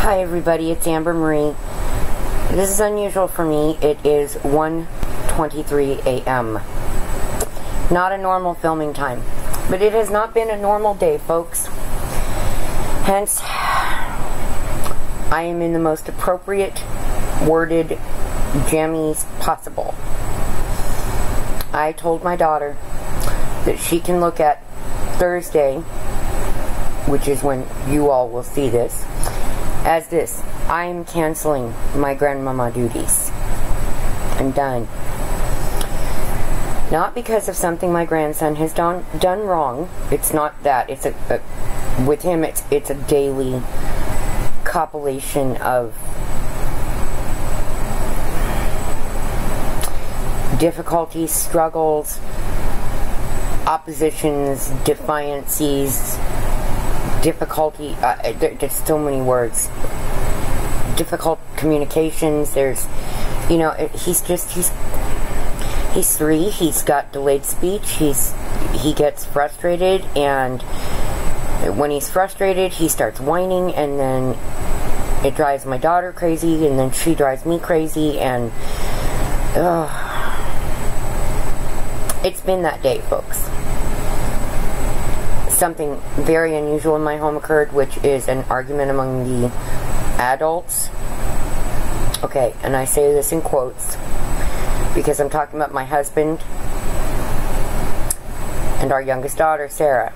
Hi everybody, it's Amber Marie. This is unusual for me. It is 1:23 a.m. Not a normal filming time, but it has not been a normal day, folks. Hence, I am in the most appropriate worded jammies possible. I told my daughter that she can look at Thursday, which is when you all will see this, as this: I am canceling my grandmama duties. I'm done. Not because of something my grandson has done wrong. It's not that. It's with him. It's a daily compilation of difficulties, struggles, oppositions, defiances, difficulty, there's so many words. Difficult communications. There's, he's 3. He's got delayed speech. He gets frustrated, and when he's frustrated, he starts whining, and then it drives my daughter crazy, and then she drives me crazy, and it's been that day, folks. Something very unusual in my home occurred, which is an argument among the adults. Okay, and I say this in quotes because I'm talking about my husband and our youngest daughter, Sarah.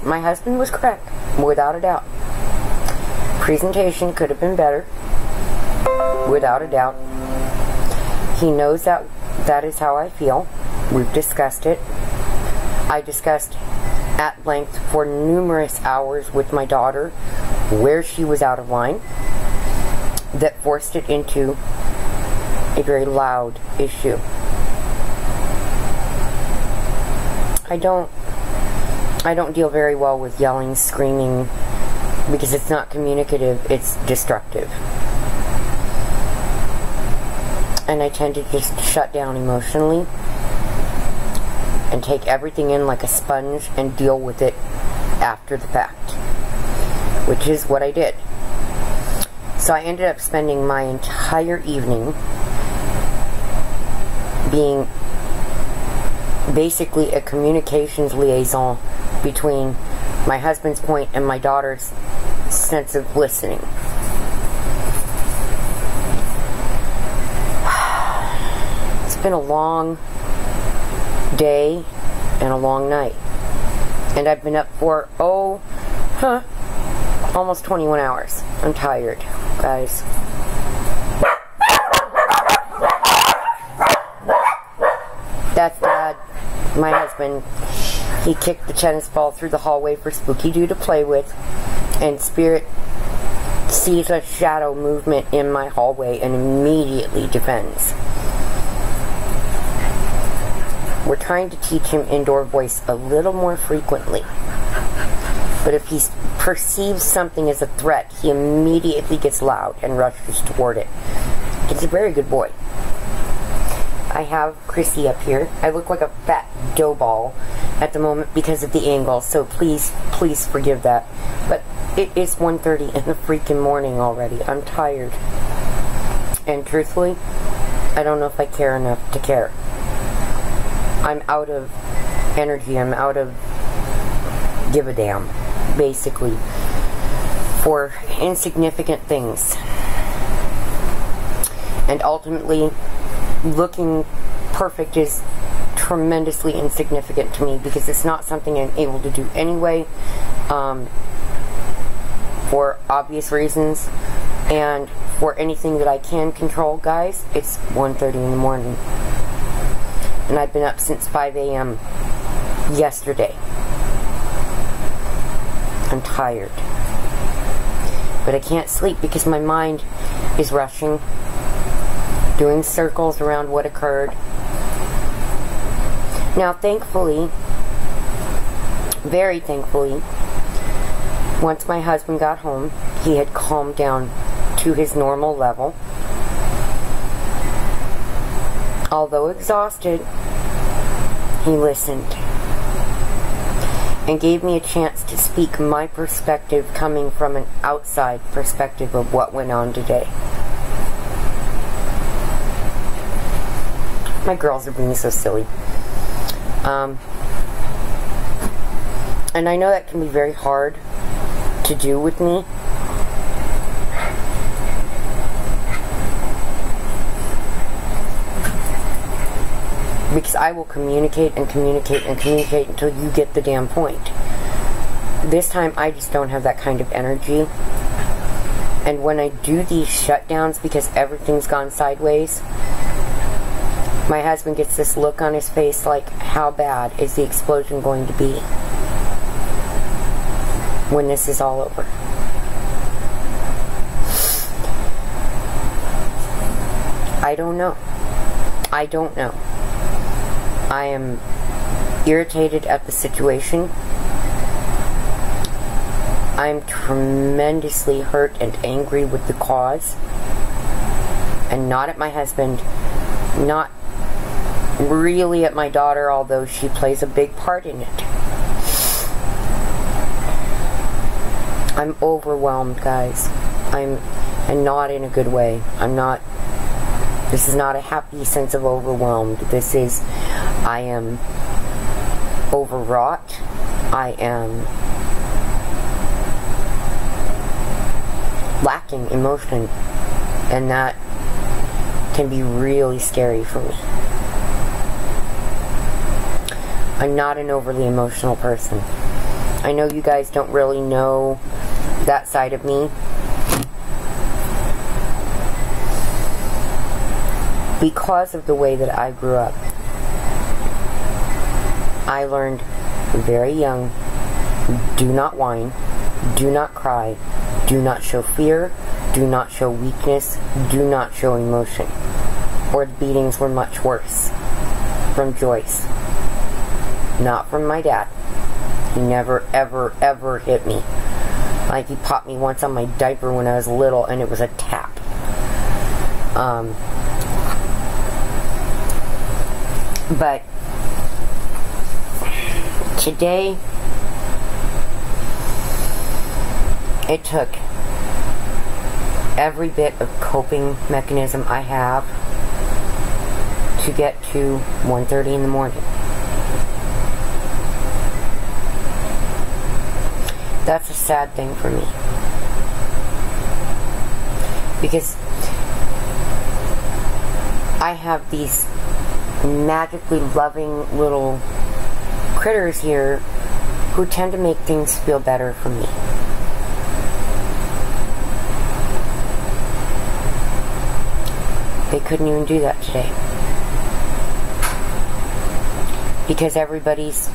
My husband was correct, without a doubt. Presentation could have been better, without a doubt. He knows that is how I feel. We've discussed it. I discussed at length for numerous hours with my daughter where she was out of line that forced it into a very loud issue. I don't deal very well with yelling, screaming, because it's not communicative, it's destructive. And I tend to just shut down emotionally and take everything in like a sponge and deal with it after the fact, which is what I did. So I ended up spending my entire evening being basically a communications liaison between my husband's point and my daughter's sense of listening. It's been a long day and a long night, and I've been up for almost 21 hours. I'm tired, guys. That's Dad, my husband. He kicked the tennis ball through the hallway for Spooky Doo to play with, and Spirit sees a shadow movement in my hallway and immediately defends. We're trying to teach him indoor voice a little more frequently. But if he perceives something as a threat, he immediately gets loud and rushes toward it. He's a very good boy. I have Chrissy up here. I look like a fat dough ball at the moment because of the angle, so please forgive that. But it is 1:30 in the freaking morning already. I'm tired. And truthfully, I don't know if I care enough to care. I'm out of energy. I'm out of give a damn, basically, for insignificant things. And ultimately, looking perfect is tremendously insignificant to me because it's not something I'm able to do anyway, for obvious reasons. And for anything that I can control, guys, it's 1:30 in the morning. And I've been up since 5 a.m. yesterday. I'm tired. But I can't sleep because my mind is rushing, doing circles around what occurred. Now, thankfully, very thankfully, once my husband got home, he had calmed down to his normal level. Although exhausted, he listened. and gave me a chance to speak my perspective coming from an outside perspective of what went on today. My girls are being so silly. And I know that can be very hard to do with me. Because I will communicate and communicate and communicate until you get the damn point. This time I just don't have that kind of energy. And when I do these shutdowns because everything's gone sideways, my husband gets this look on his face like, how bad is the explosion going to be when this is all over? I don't know. I don't know. I am irritated at the situation. I'm tremendously hurt and angry with the cause. And not at my husband. Not really at my daughter, although she plays a big part in it. I'm overwhelmed, guys. And not in a good way. This is not a happy sense of overwhelmed. This is, I am overwrought. I am lacking emotion. And that can be really scary for me. I'm not an overly emotional person. I know you guys don't really know that side of me. Because of the way that I grew up, I learned very young, do not whine, do not cry, do not show fear, do not show weakness, do not show emotion. Or the beatings were much worse. From Joyce. Not from my dad. He never, ever, ever hit me. Like, he popped me once on my diaper when I was little, and it was a tap. But today, it took every bit of coping mechanism I have to get to 1:30 in the morning. That's a sad thing for me. Because I have these magically loving little critters here who tend to make things feel better for me. They couldn't even do that today. Because everybody's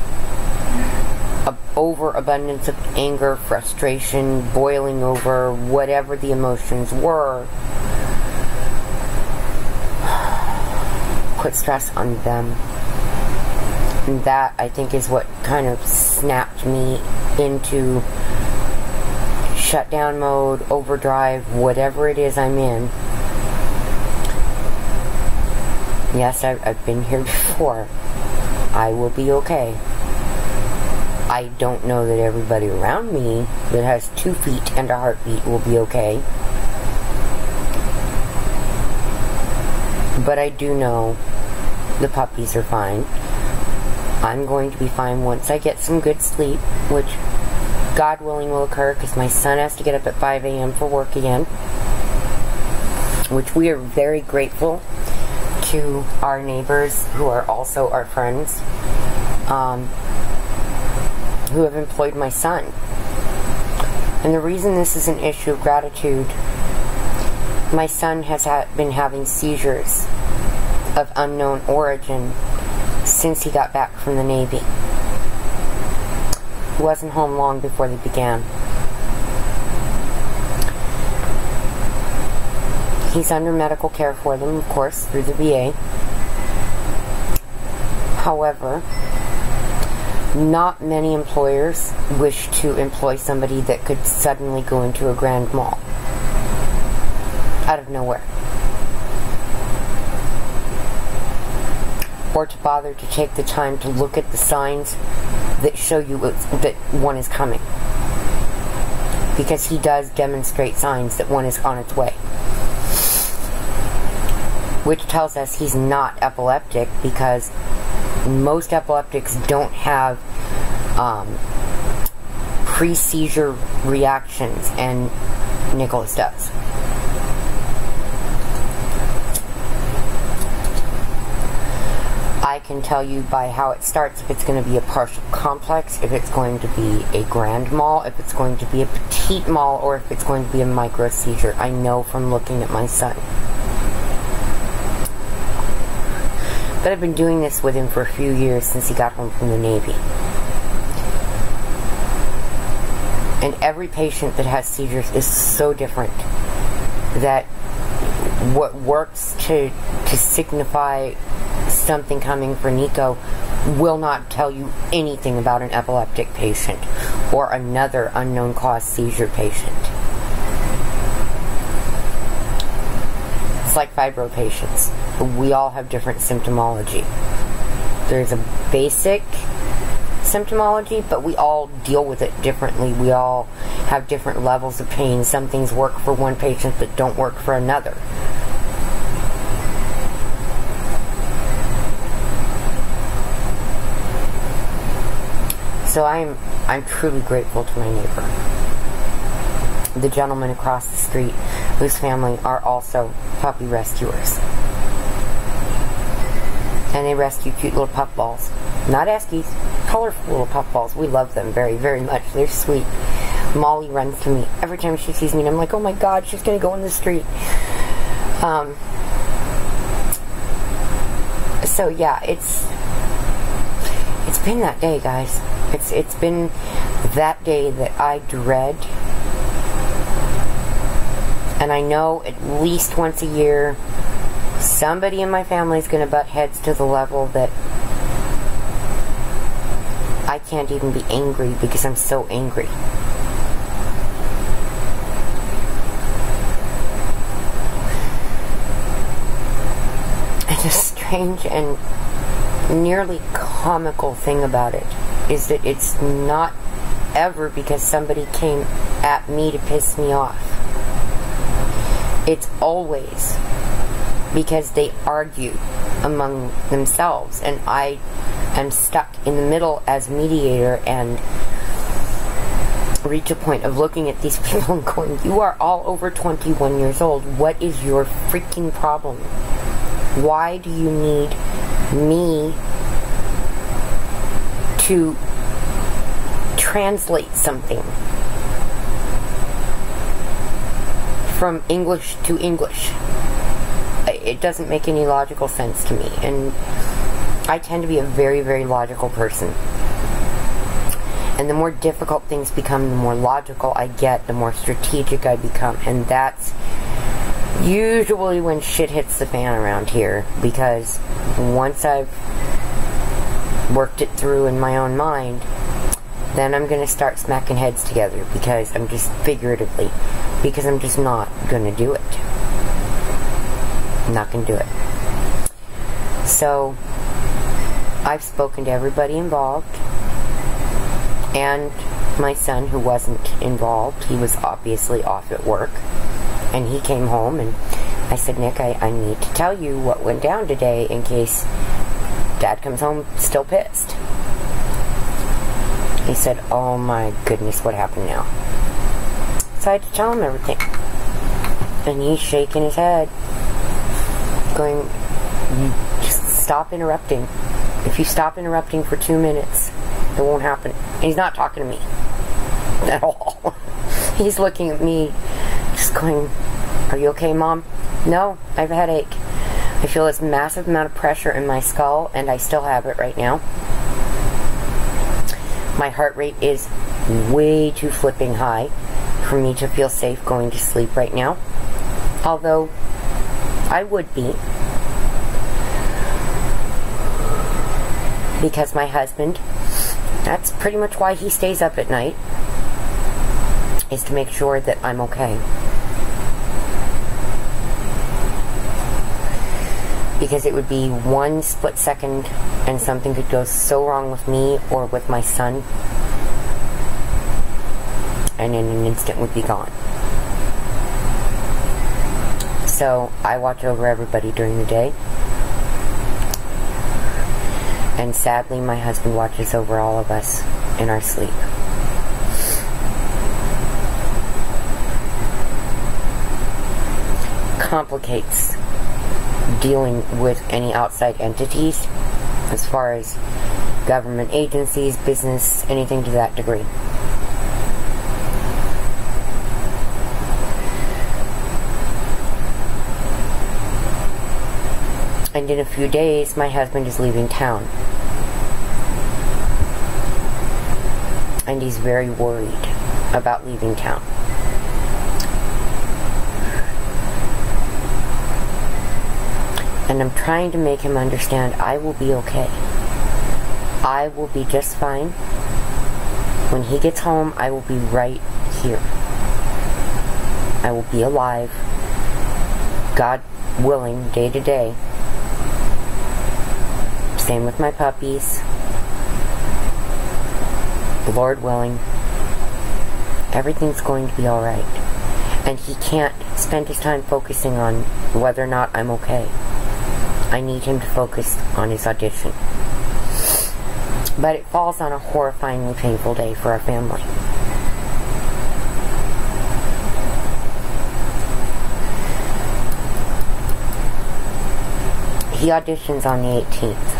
overabundance of anger, frustration, boiling over, whatever the emotions were, put stress on them. And that, I think, is what kind of snapped me into shutdown mode, overdrive, whatever it is I'm in. Yes, I've been here before. I will be okay. I don't know that everybody around me that has 2 feet and a heartbeat will be okay. But I do know the puppies are fine. I'm going to be fine once I get some good sleep, which God willing will occur because my son has to get up at 5 a.m. for work again. Which we are very grateful to our neighbors who are also our friends, who have employed my son. And the reason this is an issue of gratitude, my son has been having seizures of unknown origin since he got back from the Navy. He wasn't home long before they began. He's under medical care for them, of course, through the VA. However, not many employers wish to employ somebody that could suddenly go into a grand mal out of nowhere, or to bother to take the time to look at the signs that show you that one is coming. Because he does demonstrate signs that one is on its way. Which tells us he's not epileptic, because most epileptics don't have pre-seizure reactions, and Nicholas does. I can tell you by how it starts if it's going to be a partial complex, if it's going to be a grand mal, if it's going to be a petite mal, or if it's going to be a micro seizure. I know from looking at my son. But I've been doing this with him for a few years since he got home from the Navy. And every patient that has seizures is so different that what works to signify something coming for Nico will not tell you anything about an epileptic patient or another unknown cause seizure patient. It's like fibro patients. We all have different symptomology. There's a basic symptomology, but we all deal with it differently. We all have different levels of pain. Some things work for one patient that don't work for another. So I'm truly grateful to my neighbor. The gentleman across the street, whose family are also puppy rescuers. And they rescue cute little pup balls. Not Eskies, colorful little pup balls. We love them very, very much. They're sweet. Molly runs to me every time she sees me, and I'm like, oh my god, she's going to go in the street. So yeah, it's been that day, guys. It's been that day that I dread. And I know at least once a year, somebody in my family is going to butt heads to the level that I can't even be angry because I'm so angry. And the strange and nearly comical thing about it is that it's not ever because somebody came at me to piss me off. It's always because they argue among themselves, and I am stuck in the middle as mediator and reach a point of looking at these people and going, you are all over 21 years old. What is your freaking problem? Why do you need me to translate something from English to English? It doesn't make any logical sense to me, and I tend to be a very, very logical person. And the more difficult things become, the more logical I get, the more strategic I become, and that's usually when shit hits the fan around here, because once I've worked it through in my own mind, then I'm going to start smacking heads together, because I'm just figuratively, because I'm just not going to do it. I'm not going to do it. So I've spoken to everybody involved, and my son, who wasn't involved, he was obviously off at work, and he came home, and I said, Nick, I need to tell you what went down today in case Dad comes home still pissed. He said, oh my goodness, what happened now? So I had to tell him everything. And he's shaking his head, going, just stop interrupting. If you stop interrupting for 2 minutes, it won't happen. And he's not talking to me at all. He's looking at me, just going, are you okay, Mom? No, I have a headache. I feel this massive amount of pressure in my skull, and I still have it right now. My heart rate is way too flipping high for me to feel safe going to sleep right now. Although, I would be. Because my husband, that's pretty much why he stays up at night, is to make sure that I'm okay. Because it would be one split second and something could go so wrong with me or with my son, and in an instant would be gone. So I watch over everybody during the day, and sadly my husband watches over all of us in our sleep. Complicates dealing with any outside entities as far as government agencies, business, anything to that degree. And in a few days, my husband is leaving town. And he's very worried about leaving town. And I'm trying to make him understand I will be okay. I will be just fine. When he gets home, I will be right here. I will be alive, God willing, day to day. Same with my puppies. Lord willing. Everything's going to be alright. And he can't spend his time focusing on whether or not I'm okay. I need him to focus on his audition. But it falls on a horrifyingly painful day for our family. He auditions on the 18th.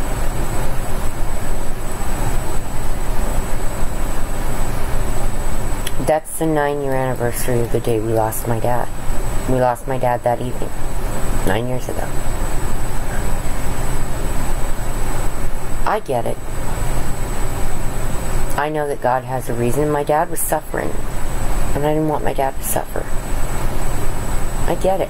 That's the 9-year anniversary of the day we lost my dad. We lost my dad that evening, 9 years ago. I get it. I know that God has a reason. My dad was suffering, and I didn't want my dad to suffer. I get it.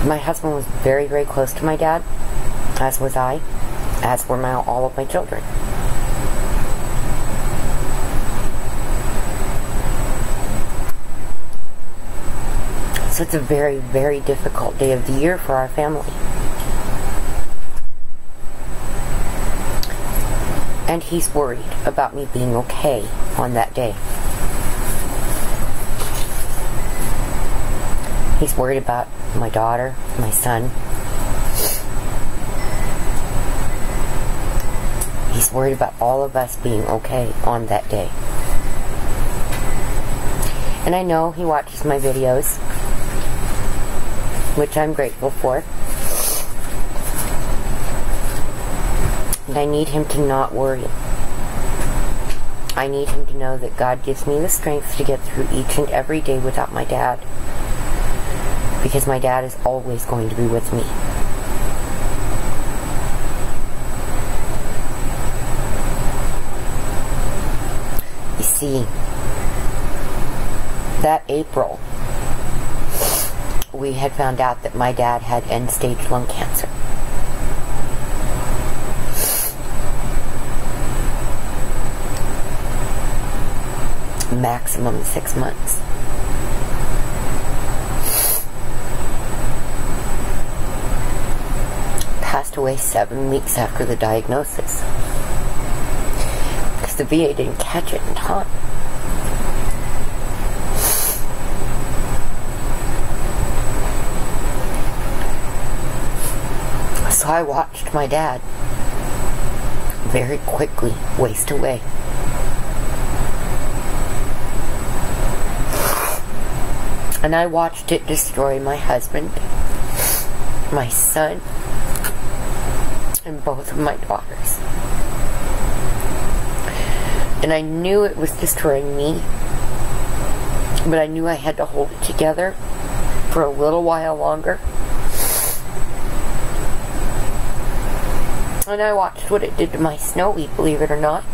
My husband was very, very close to my dad, as was I, as were all of my children. So it's a very, very difficult day of the year for our family. And he's worried about me being okay on that day. He's worried about my daughter, my son. He's worried about all of us being okay on that day. And I know he watches my videos, which I'm grateful for. And I need him to not worry. I need him to know that God gives me the strength to get through each and every day without my dad. Because my dad is always going to be with me. You see, that April, we had found out that my dad had end-stage lung cancer. Maximum 6 months. Passed away 7 weeks after the diagnosis. Because the VA didn't catch it in time. So I watched my dad very quickly waste away. And I watched it destroy my husband, my son, and both of my daughters. And I knew it was destroying me, but I knew I had to hold it together for a little while longer. And I watched what it did to my Snowy, believe it or not,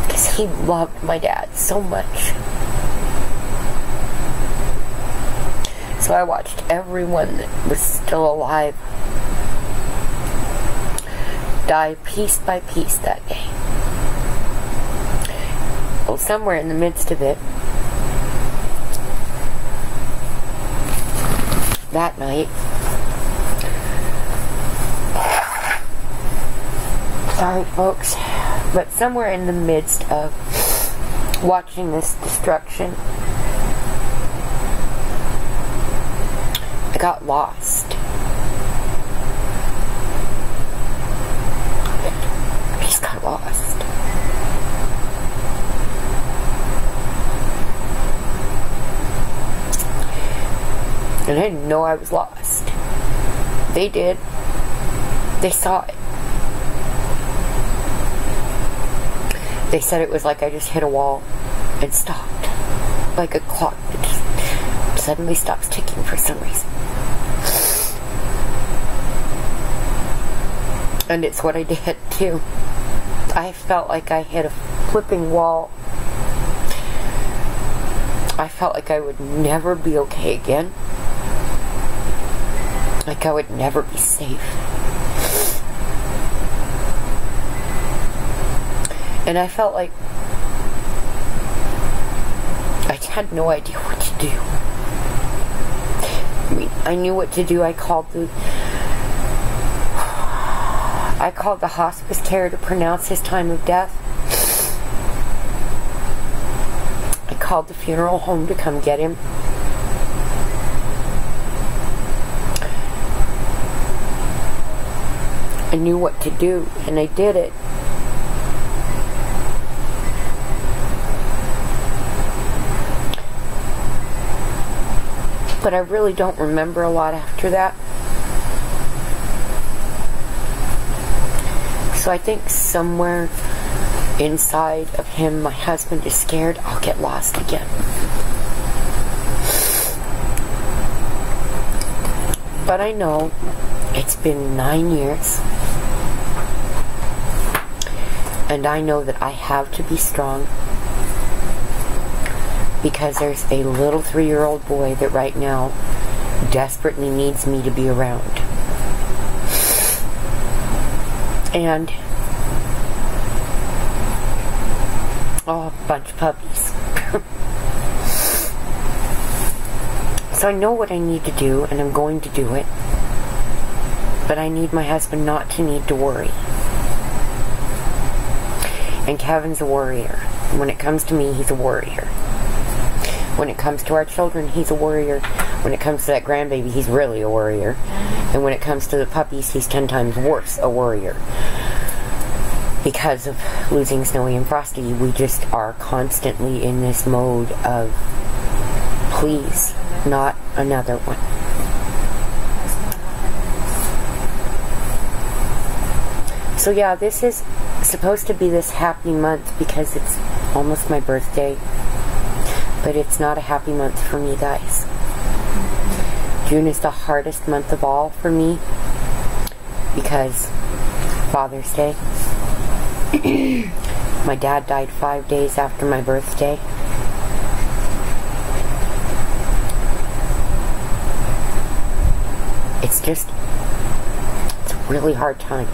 because he loved my dad so much. So I watched everyone that was still alive die piece by piece that day. Well, somewhere in the midst of it, that night. Sorry, folks. But somewhere in the midst of watching this destruction, I got lost. I just got lost. And I didn't know I was lost. They did. They saw it. They said it was like I just hit a wall and stopped. Like a clock that just suddenly stops ticking for some reason. And it's what I did too. I felt like I hit a flipping wall. I felt like I would never be okay again. Like I would never be safe. And I felt like I had no idea what to do. I mean, I knew what to do. I called the hospice care to pronounce his time of death. I called the funeral home to come get him. I knew what to do, and I did it. But I really don't remember a lot after that. So I think somewhere inside of him, my husband is scared I'll get lost again. But I know it's been 9 years. And I know that I have to be strong. Because there's a little 3-year-old boy that right now desperately needs me to be around. And a bunch of puppies. So I know what I need to do, and I'm going to do it. But I need my husband not to need to worry. And Kevin's a warrior. When it comes to me, he's a warrior. When it comes to our children, he's a warrior. When it comes to that grandbaby, he's really a warrior. And when it comes to the puppies, he's 10 times worse a warrior. Because of losing Snowy and Frosty, we just are constantly in this mode of, please, not another one. So yeah, this is supposed to be this happy month because it's almost my birthday. But it's not a happy month for me, guys. June is the hardest month of all for me because Father's Day. My dad died 5 days after my birthday. It's a really hard time.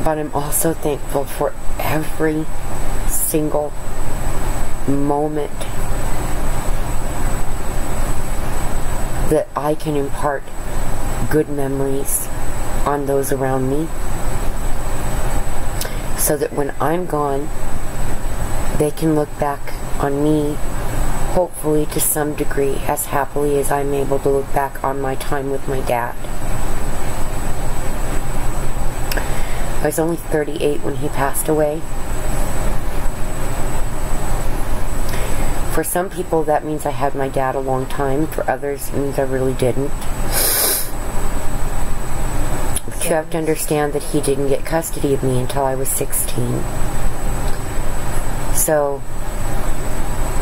But I'm also thankful for every single moment that I can impart good memories on those around me, so that when I'm gone, they can look back on me, hopefully to some degree, as happily as I'm able to look back on my time with my dad. I was only 38 when he passed away. For some people, that means I had my dad a long time. For others, it means I really didn't. But you have to understand that he didn't get custody of me until I was 16. So,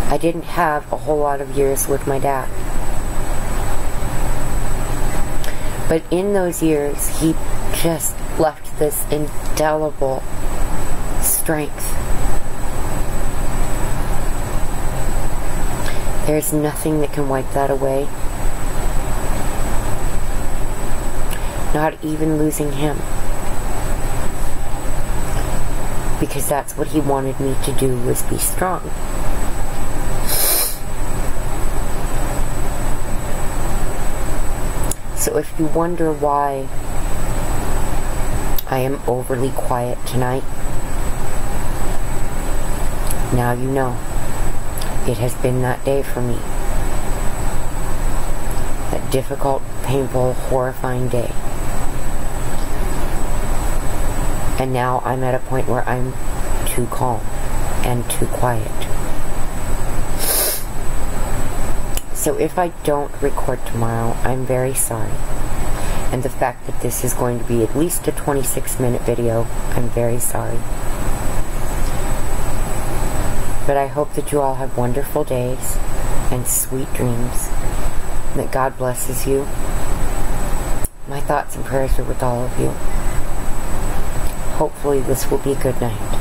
I didn't have a whole lot of years with my dad. But in those years, he just left this indelible strength. There's nothing that can wipe that away. Not even losing him. Because that's what he wanted me to do, was be strong. So if you wonder why I am overly quiet tonight, now you know. It has been that day for me. That difficult, painful, horrifying day. And now I'm at a point where I'm too calm and too quiet. So if I don't record tomorrow, I'm very sorry. And the fact that this is going to be at least a 26-minute video, I'm very sorry. But I hope that you all have wonderful days and sweet dreams. And that God blesses you. My thoughts and prayers are with all of you. Hopefully this will be a good night.